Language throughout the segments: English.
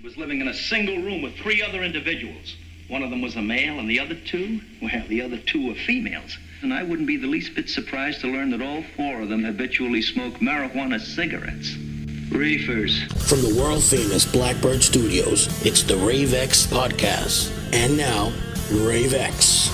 was living in a single room with 3 other individuals. One of them was a male, and the other 2, well, the other 2 were females. And I wouldn't be the least bit surprised to learn that all 4 of them habitually smoked marijuana cigarettes. Reefers. From the world-famous Blackbird Studios, it's the Rave X Podcast. And now, Rave X.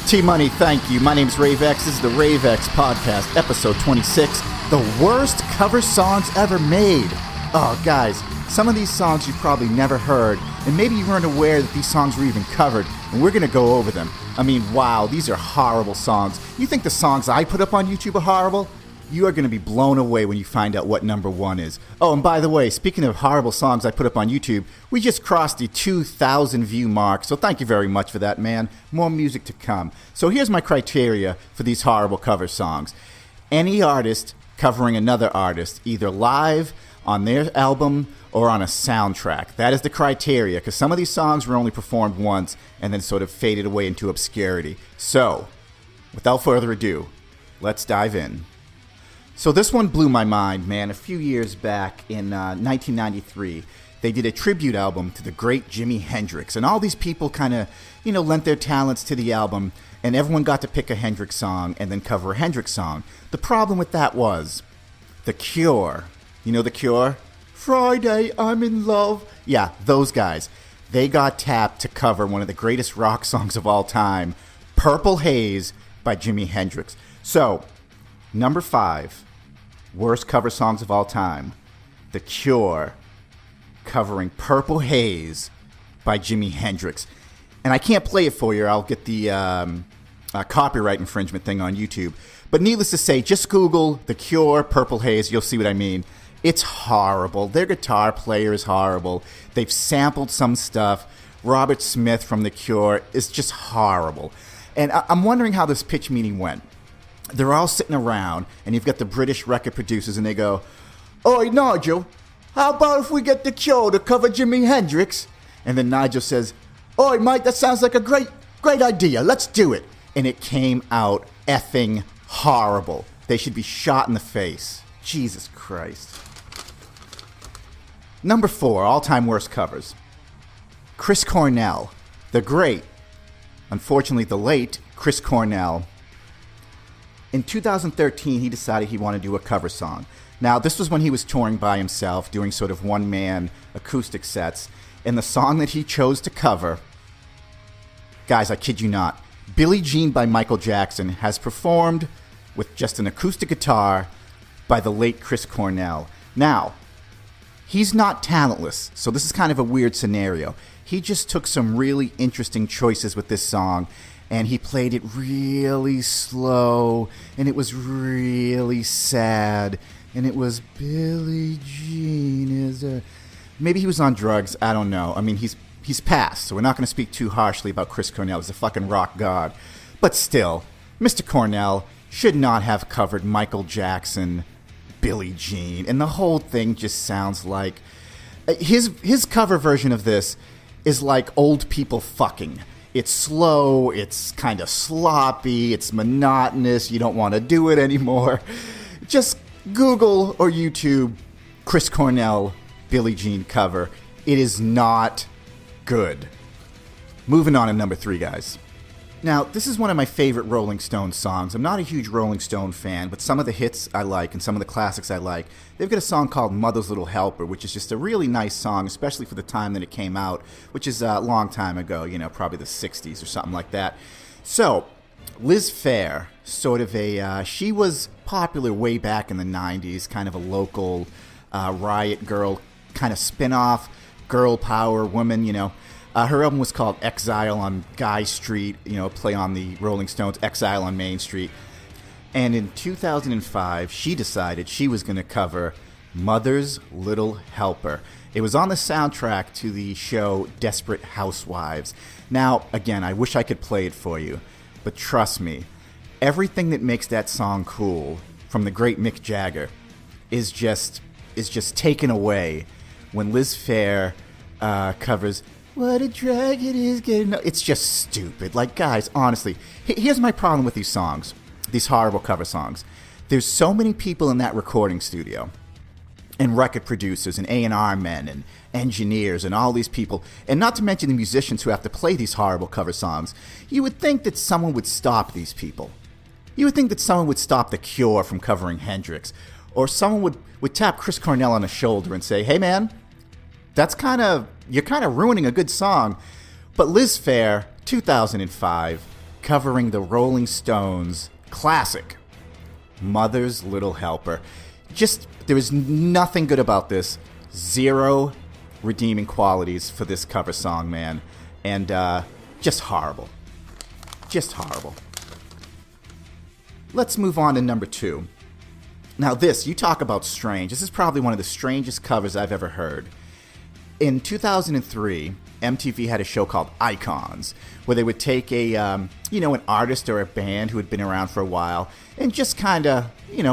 T-Money, thank you. My name's Rave X. This is the Rave X Podcast, episode 26. The worst cover songs ever made. Oh, guys, some of these songs you've probably never heard, and maybe you weren't aware that these songs were even covered, and we're going to go over them. I mean, wow, these are horrible songs. You think the songs I put up on YouTube are horrible? You are going to be blown away when you find out what number 1 is. Oh, and by the way, speaking of horrible songs I put up on YouTube, we just crossed the 2,000 view mark, so thank you very much for that, man. More music to come. So here's my criteria for these horrible cover songs. Any artist covering another artist, either live, on their album, or on a soundtrack. That is the criteria, because some of these songs were only performed once and then sort of faded away into obscurity. So, without further ado, let's dive in. So this one blew my mind, man. A few years back in 1993, they did a tribute album to the great Jimi Hendrix. And all these people kind of, lent their talents to the album, and everyone got to pick a Hendrix song and then cover a Hendrix song. The problem with that was The Cure. You know The Cure? Friday, I'm in love. Yeah, those guys. They got tapped to cover one of the greatest rock songs of all time, Purple Haze by Jimi Hendrix. So, number 5, worst cover songs of all time, The Cure covering Purple Haze by Jimi Hendrix. And I can't play it for you, or I'll get the copyright infringement thing on YouTube. But needless to say, just Google The Cure, Purple Haze, you'll see what I mean. It's horrible. Their guitar player is horrible. They've sampled some stuff. Robert Smith from The Cure is just horrible. And I'm wondering how this pitch meeting went. They're all sitting around, and you've got the British record producers, and they go, "Oi, Nigel, how about if we get The Cure to cover Jimi Hendrix?" And then Nigel says, "Oi, mate, that sounds like a great idea. Let's do it." And it came out effing horrible. They should be shot in the face. Jesus Christ. Number 4, all-time worst covers. Chris Cornell, the great, unfortunately the late, Chris Cornell. In 2013, he decided he wanted to do a cover song. Now, this was when he was touring by himself, doing sort of one-man acoustic sets. And the song that he chose to cover, guys, I kid you not, Billie Jean by Michael Jackson has performed with just an acoustic guitar by the late Chris Cornell. Now, he's not talentless, so this is kind of a weird scenario. He just took some really interesting choices with this song, and he played it really slow, and it was really sad, and it was Billie Jean is a... Maybe he was on drugs, I don't know. I mean, he's passed, so we're not going to speak too harshly about Chris Cornell. He's a fucking rock god. But still, Mr. Cornell should not have covered Michael Jackson, Billie Jean, and the whole thing just sounds like... His cover version of this is like old people fucking. It's slow, it's kind of sloppy, it's monotonous, you don't want to do it anymore. Just Google or YouTube Chris Cornell, Billie Jean cover. It is not good. Moving on to number 3, guys. Now, this is one of my favorite Rolling Stones songs. I'm not a huge Rolling Stone fan, but some of the hits I like and some of the classics I like. They've got a song called Mother's Little Helper, which is just a really nice song, especially for the time that it came out, which is a long time ago, probably the 60s or something like that. So, Liz Phair, sort of she was popular way back in the 90s, kind of a local riot girl kind of spin-off, girl power woman, her album was called Exile on Guy Street, play on the Rolling Stones' Exile on Main Street. And in 2005, she decided she was going to cover Mother's Little Helper. It was on the soundtrack to the show Desperate Housewives. Now, again, I wish I could play it for you, but trust me, everything that makes that song cool, from the great Mick Jagger, is just taken away when Liz Phair covers "What a Drag It Is Getting..." It's just stupid. Like, guys, honestly, here's my problem with these songs, these horrible cover songs. There's so many people in that recording studio. and record producers and A&R men and engineers and all these people, and not to mention the musicians who have to play these horrible cover songs, you would think that someone would stop these people. You would think that someone would stop The Cure from covering Hendrix, or someone would tap Chris Cornell on the shoulder and say, hey man, you're kind of ruining a good song. But Liz Phair, 2005, covering the Rolling Stones classic, Mother's Little Helper. There is nothing good about this. Zero redeeming qualities for this cover song, man. And just horrible. Just horrible. Let's move on to number 2. Now you talk about strange. This is probably one of the strangest covers I've ever heard. In 2003, MTV had a show called Icons, where they would take an artist or a band who had been around for a while and just kind of,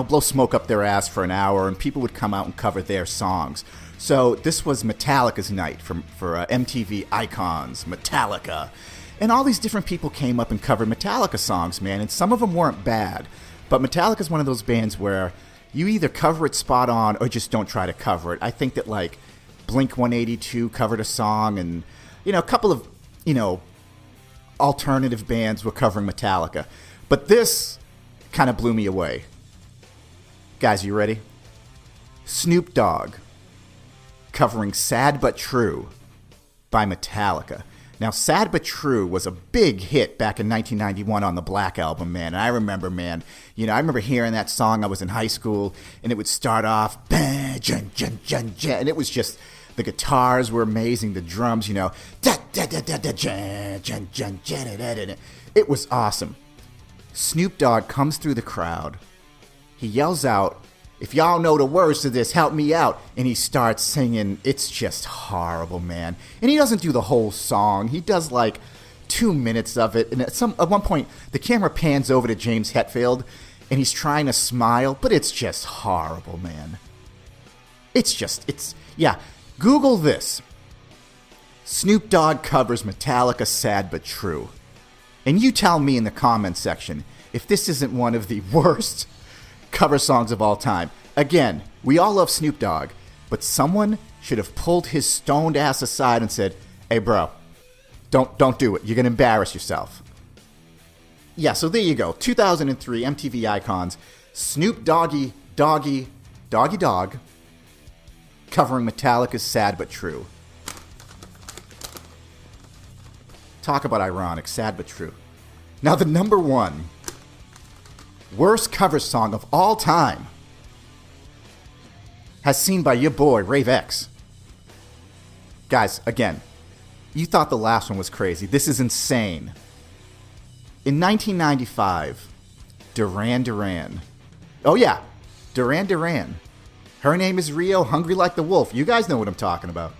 blow smoke up their ass for an hour, and people would come out and cover their songs. So this was Metallica's night for MTV Icons, Metallica. And all these different people came up and covered Metallica songs, man, and some of them weren't bad. But Metallica's one of those bands where you either cover it spot on or just don't try to cover it. I think that, Blink-182 covered a song, and, a couple of, alternative bands were covering Metallica. But this kind of blew me away. Guys, you ready? Snoop Dogg covering Sad But True by Metallica. Now, Sad But True was a big hit back in 1991 on the Black Album, man. And I remember, man, I remember hearing that song. I was in high school, and it would start off, and it was just, the guitars were amazing, the drums, it was awesome. Snoop Dogg comes through the crowd. He yells out, if y'all know the words to this, help me out. And he starts singing. It's just horrible, man. And he doesn't do the whole song. He does 2 minutes of it. And at one point, the camera pans over to James Hetfield, and he's trying to smile, but it's just horrible, man. Google this. Snoop Dogg covers Metallica Sad But True. And you tell me in the comments section if this isn't one of the worst cover songs of all time. Again, we all love Snoop Dogg, but someone should have pulled his stoned ass aside and said, hey bro, don't do it. You're going to embarrass yourself. Yeah, so there you go. 2003 MTV Icons, Snoop Doggy Dogg covering Metallica's Sad But True. Talk about ironic, Sad But True. Now the number 1 worst cover song of all time, as seen by your boy, Rave X. Guys, again, you thought the last one was crazy. This is insane. In 1995, Duran Duran. Oh yeah, Duran Duran. Her name is Rio, Hungry Like the Wolf. You guys know what I'm talking about.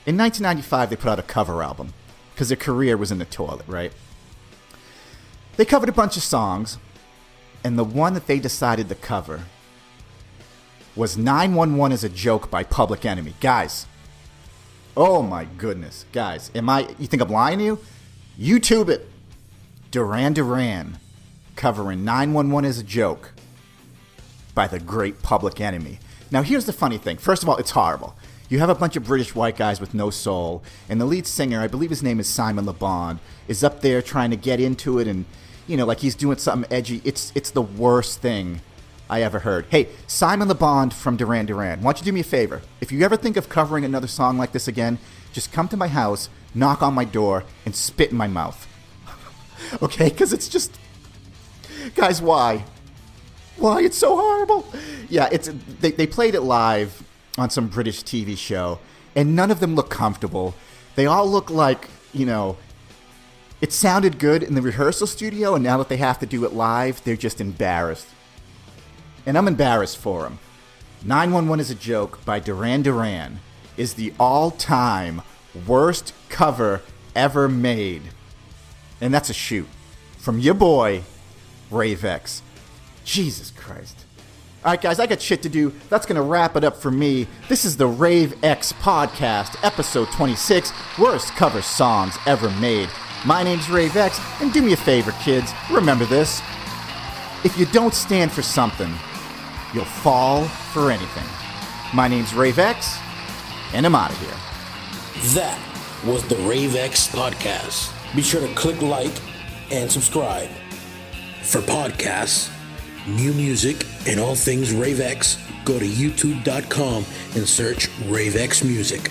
In 1995, they put out a cover album, because their career was in the toilet, right? They covered a bunch of songs, and the one that they decided to cover was 911 is a Joke by Public Enemy. Guys, oh my goodness. Guys, you think I'm lying to you? YouTube it. Duran Duran covering 911 is a Joke by the great Public Enemy. Now, here's the funny thing. First of all, it's horrible. You have a bunch of British white guys with no soul, and the lead singer, I believe his name is Simon Le Bon, is up there trying to get into it, and he's doing something edgy. It's the worst thing I ever heard. Hey, Simon Le Bon from Duran Duran, why don't you do me a favor? If you ever think of covering another song like this again, just come to my house, knock on my door, and spit in my mouth. Okay? Because it's just... Guys, why? Why? It's so horrible. Yeah, they played it live on some British TV show, and none of them look comfortable. They all look like, it sounded good in the rehearsal studio, and now that they have to do it live, they're just embarrassed. And I'm embarrassed for them. 911 is a Joke by Duran Duran is the all-time worst cover ever made. And that's a shoot. From your boy, Rave X. Jesus Christ. Alright guys, I got shit to do. That's going to wrap it up for me. This is the Rave X Podcast, episode 26, Worst Cover Songs Ever Made. My name's Rave X, and do me a favor, kids. Remember this. If you don't stand for something, you'll fall for anything. My name's Rave X, and I'm out of here. That was the Rave X Podcast. Be sure to click like and subscribe. For podcasts, new music, and all things Rave X, go to youtube.com and search Rave X Music.